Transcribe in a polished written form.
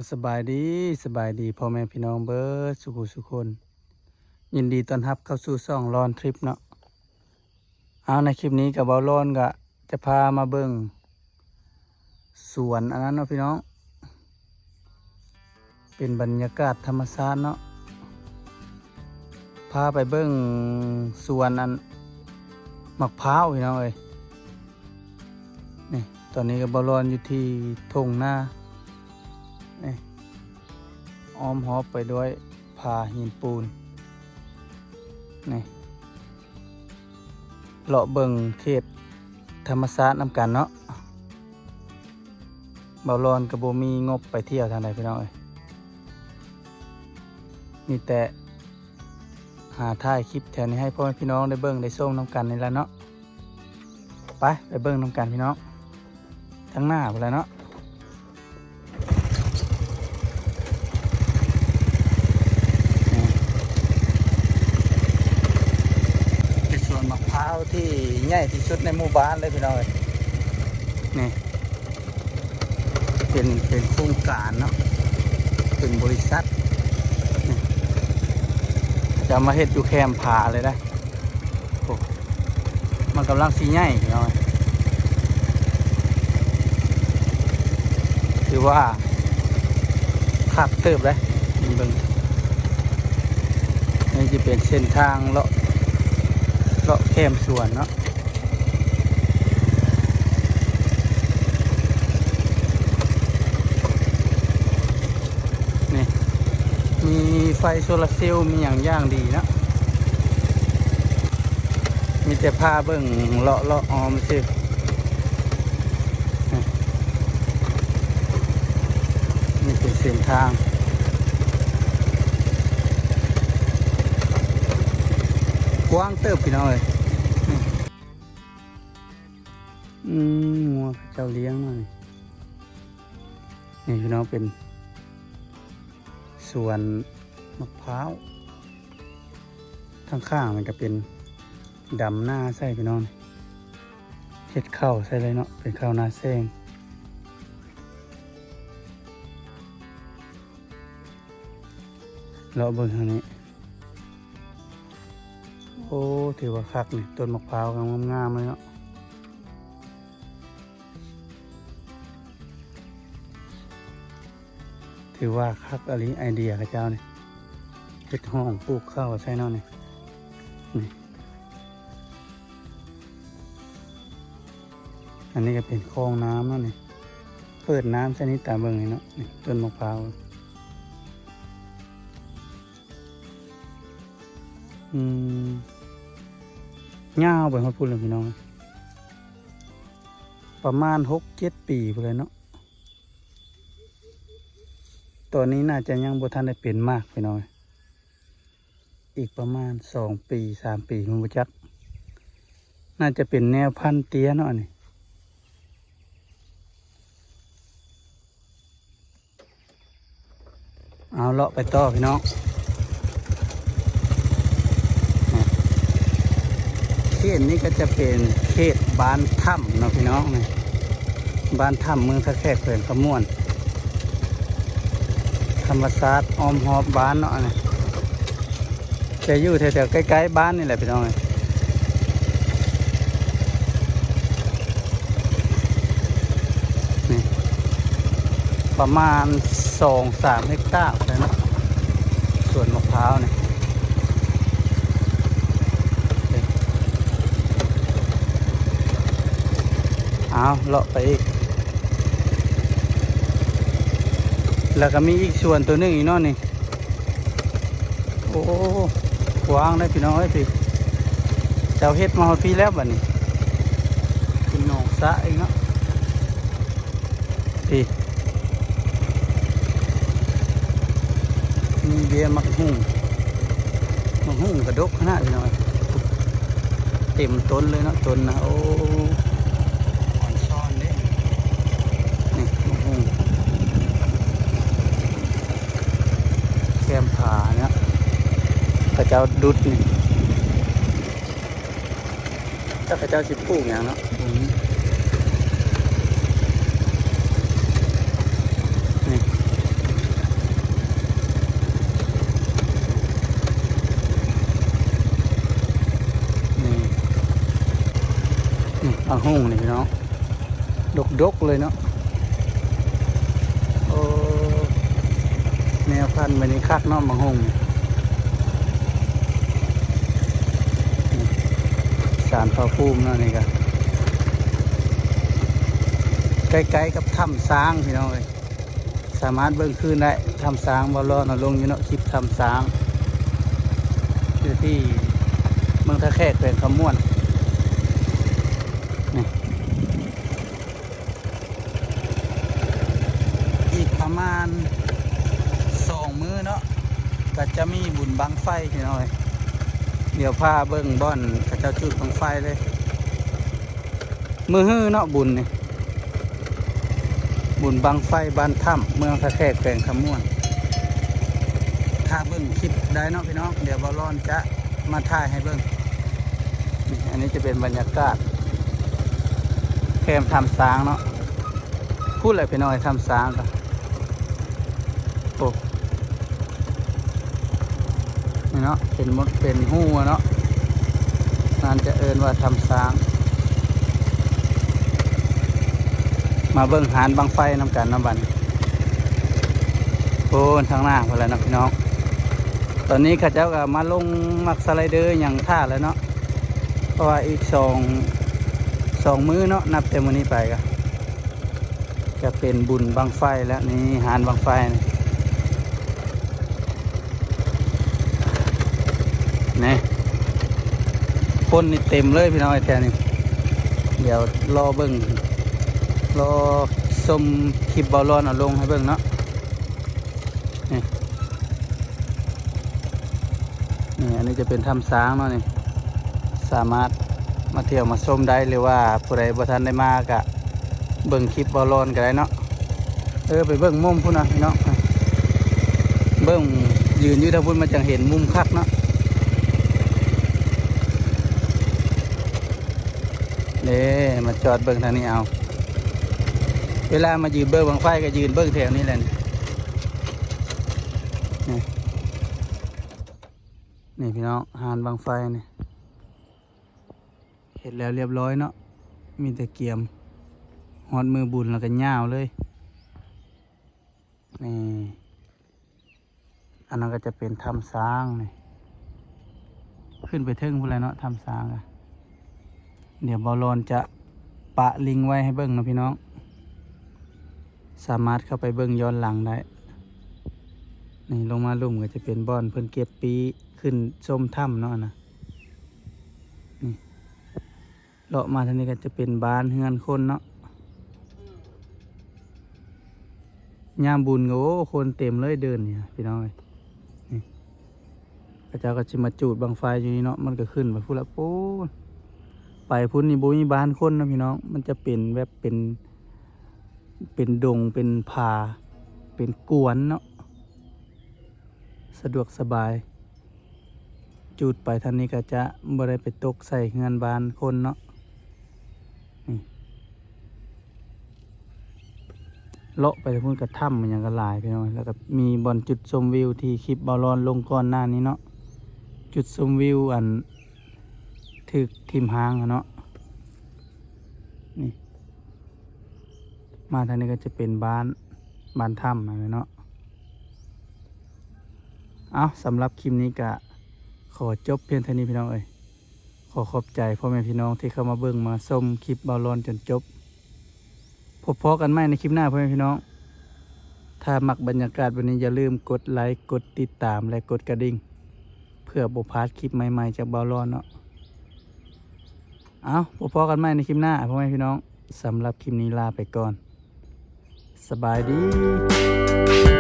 สบายดีพ่อแม่พี่น้องเบิร์ดสุคนยินดีต้อนรับเข้าสู่ช่องรอนทริปเนาะเอาในคลิปนี้กับเบาร้อนก็จะพามาเบิ่งสวนอันนั้นเนาะพี่น้องเป็นบรรยากาศธรรมชาติเนาะพาไปเบิ่งสวนอันมะพร้าวพี่น้องเอ้ยนี่ตอนนี้กับเบาร้อนอยู่ที่ทุ่งนานี่อ้อมหอบไปด้วยผาหินปูนนี่เลาะเบิ่งเขตธรรมชาตินำกันเนาะเบาร้อนกับโบมีงบไปเที่ยวทางใดพี่น้องเอ้ยมีแต่หาถ่ายคลิปแถวนี้ให้พ่อแม่พี่น้องได้เบิ่งได้ส้มนำกันนี่แหละเนาะไปเบิ่งนำกันพี่น้องทั้งหน้าไปแล้วเนาะมะพร้าวที่ใหญ่ที่สุดในหมู่บ้านเลยพี่น้องนี่เป็นโครงการเนาะเป็นบริษัทจะมาเฮ็ดอยู่แคมป์ผาเลยนะโอ้มันกำลังสีใหญ่พี่น้องถือว่าขับเติบเลยเบิ่งนี่จะเป็นเส้นทางเลาะแคมสวนเนาะนี่มีไฟโซลาร์เซลล์มีอย่างดีเนาะมีแต่ผ้าเบิ่งเลาะออมสินี่เป็นเส้นทางกว้างเติบพี่น้องเลยงัวเจ้าเลี้ยงหน่อยนี่พี่น้องเป็นสวนมะพร้าวข้างๆมันก็เป็นดำหน้าใส่พี่น้องเห็ดข้าวใส่เลยเนาะเป็นข้าวนาแซงเราเบิ่งทางนี้โอ้ถือว่าคักนี่ต้นมะพร้าวงามๆเลยเนาะถือว่าคักอะไรไอเดียกับเจ้าเนี่ยเฮ็ดห้องปลูกข้าวใช่เนาะนี่อันนี้ก็เป็นคลองน้ำเนาะนี่เปิดน้ำใช่นี้ตามเบิ่งเนาะนี่ต้นมะพร้าวยาวไปเขาพูดเลยพี่น้องประมาณ6-7 ปีไปเลยเนาะตอนนี้น่าจะยังบ่ทันได้เป็นมากพี่น้องอีกประมาณ2-3 ปีมันบ่จักน่าจะเป็นแนวพันธุ์เตี้ยเนาะนี่เอาเลาะไปต่อพี่น้องเขตนี้ก็จะเป็นเขตบ้านถ้ำเนาะพี่น้องนี่บ้านถ้ำเมืองท่าแขกแขวงขมวนธรรมศาสตร์อ้อมหอบบ้านเนาะนี่จะอยู่แถวๆใกล้ๆบ้านนี่แหละพี่น้องนี่ประมาณ2-3 เฮกตาร์เลยเนาะสวนมะพร้าวนี่เอาเลาะไปอีกแล้วก็มีอีกส่วนตัวนึงอีกเนาะนี่โอ้กว้างเลยพี่น้องเอ้ยพี่เจ้าเฮ็ดมาหมดปีแล้วบัดนี้เป็นหนองสระอีกเนาะพี่มีเบี้ยมักหุ่งกระดกขนาดพี่น้องเต็มต้นเลยเนาะต้นนะโอ้แคมผาเนี่ยพระเจ้าดุดนี่ถ้าพระเจ้าสิปลูกอย่างเนาะนี่ บางห้องนี่พี่น้องดกเลยเนาะโอ้แนวพันธุ์มันนี่คักเนาะบางห้องนี่สารพระภูมิเนาะนี่ก็ใกล้ๆกับถ้ำช้างพี่น้องเลยสามารถเบิ่งคืนได้ถ้ำช้างบ่รอนะลงอยู่เนาะคลิปถ้ำช้างอยู่ที่เมืองท่าแขกแขวงคำม่วนนี่อีกประมาณ2 มื้อเนาะก็จะมีบุญบังไฟพี่น้องเลยเดี๋ยวพาเบิ่งบ่อนเขาเจ้าจุดบังไฟเลยมื้อฮื้อเนาะบุญนี่บุญบังไฟบ้านถ้ำเมืองท่าแขกแขวงคำม่วนถ้าเบิ่งคลิปได้เนาะพี่น้องเดี๋ยวบอลอนจะมาถ่ายให้เบิ่งนี่อันนี้จะเป็นบรรยากาศแคมทำสางเนาะพูดอะไรพี่น้อยทำสางกันโอ้นี่เนาะเป็นมดเป็นหู้เนาะนั่นจะเอิ้นว่าทำสางมาเบิ่งหานบังไฟน้ำกันน้ำบันโอ้ทางหน้าพอแล้วนะพี่น้องตอนนี้ข้าเจ้าก็มาลงมักสไลเดอร์อย่างท่าแล้วเนาะเพราะว่าอีกสองมื้อเนาะนับแต่มื้อนี้ไปก็จะเป็นบุญบังไฟแล้วนี่หานบังไฟนี่คนนี่เต็มเลยพี่น้องไอ้แท้นี่เดี๋ยวรอเบิ่งรอชมคลิปบอลลอนเอาลงให้เบิ่งเนาะนี่อันนี้จะเป็นถ้ำช้างเนาะนี่สามารถมาเที่ยวมาชมได้หรือว่าผู้ใดบ่ทันได้มากะเบิ่งคลิปบอลลอนก็ได้เนาะไปเบิ่งมุมพุ่นนะพี่น้องเบิ่งยืนอยู่ทางพุ่นมันจังเห็นมุมคักเนาะนี่มาจอดเบิ่งทางนี้เอาเวลามายืนเบิ่งบังไฟก็ยืนเบิ่งแถวนี้แหละนี่พี่น้องหานบังไฟนี่เห็นแล้วเรียบร้อยเนาะมีแต่เกียมฮอดมือบุญแล้วก็ย่าวเลยนี่อันนั้นก็จะเป็นถ้ำช้างนี่ขึ้นไปเทิงพูดอะไรเนาะถ้ำช้างอะเดี๋ยวบอลลอนจะปะลิงไว้ให้เบิ้งนะพี่น้องสามารถเข้าไปเบิ้งย้อนหลังได้นี่ลงมาลุ่มก็จะเป็นบ่อนเพิ่นเก็บปีขึ้นชมถ้ำเนาะนะนี่เลาะมาทางนี้ก็จะเป็นบ้านเฮือนคนเนาะยามบุญโอ้คนเต็มเลยเดินเนี่ยพี่น้องนี่พระเจ้าก็จะมาจูดบังไฟอยู่นี่เนาะมันก็ขึ้นไปพูดละปูไปพุ่นนี่บุญบ้านคนนะพี่น้องมันจะเป็นแบบเป็นดงเป็นผาเป็นกวนเนาะสะดวกสบายจูดไปทางนี้ก็จะบ่ได้ไปตกใส่เงินบ้านคนเนาะนี่เลาะไปพุ่นกระถ้ำมันยังกระลายพี่น้องแล้วก็มีบอนจุดชมวิวที่คลิปบอลลอนลงก่อนหน้านี้เนาะจุดชมวิวอันถึกทิมหางเนาะนี่มาทางนี้ก็จะเป็นบ้านถ้ำอะไรเนาะเอาสำหรับคลิปนี้ก็ขอจบเพียงเท่านี้พี่น้องขอขอบใจพ่อแม่พี่น้องที่เข้ามาเบิ่งมาชมคลิปบอลลอนจนจบพบพอกันใหม่ในคลิปหน้าพ่อแม่พี่น้องถ้ามักบรรยากาศวันนี้อย่าลืมกดไลค์กดติดตามและกดกระดิ่งเพื่อบ่พลาดคลิปใหม่ๆจากบอลลอนเนาะเอาพบพอกันใหม่ในคลิปหน้าพ่อแม่พี่น้องสำหรับคลิปนี้ลาไปก่อนสบายดี